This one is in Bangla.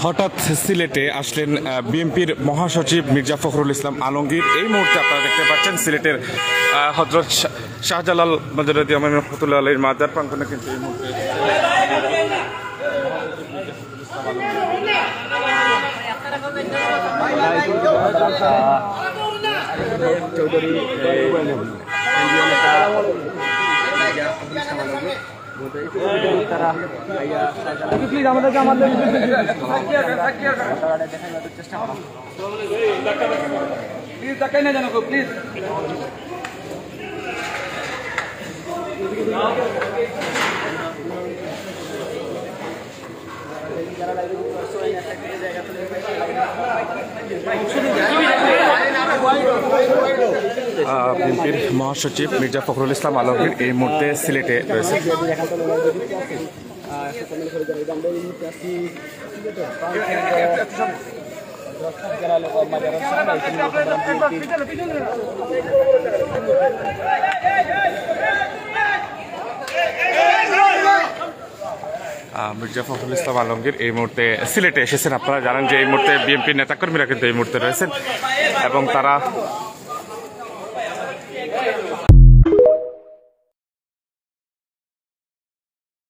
হঠাৎ সিলেটে আসলেন বিএনপির মহাসচিব মির্জা ফখরুল ইসলাম আলমগীর। এই মুহূর্তে আপনারা দেখতে পাচ্ছেন সিলেটের হযরত শাহজালাল মজরুদ্দি আমিন রহমতুল্লাহ আলাইহির মাজার প্রাঙ্গণে কিন্তু এই মুহূর্তে প্লিজ আমাদেরকে আমাদের চেষ্টা করো প্লিজ দেখাই না জানো প্লিজ বিএনপির মহাসচিব মির্জা ফখরুল ইসলাম আলমগীর এই মুহূর্তে সিলেটে রয়েছে। মির্জা ফখরুল ইসলাম আলমগীর এই মুহূর্তে সিলেটে এসেছেন। আপনারা জানেন যে এই মুহূর্তে বিএনপির নেতাকর্মীরা কিন্তু এই মুহূর্তে রয়েছেন এবং তারা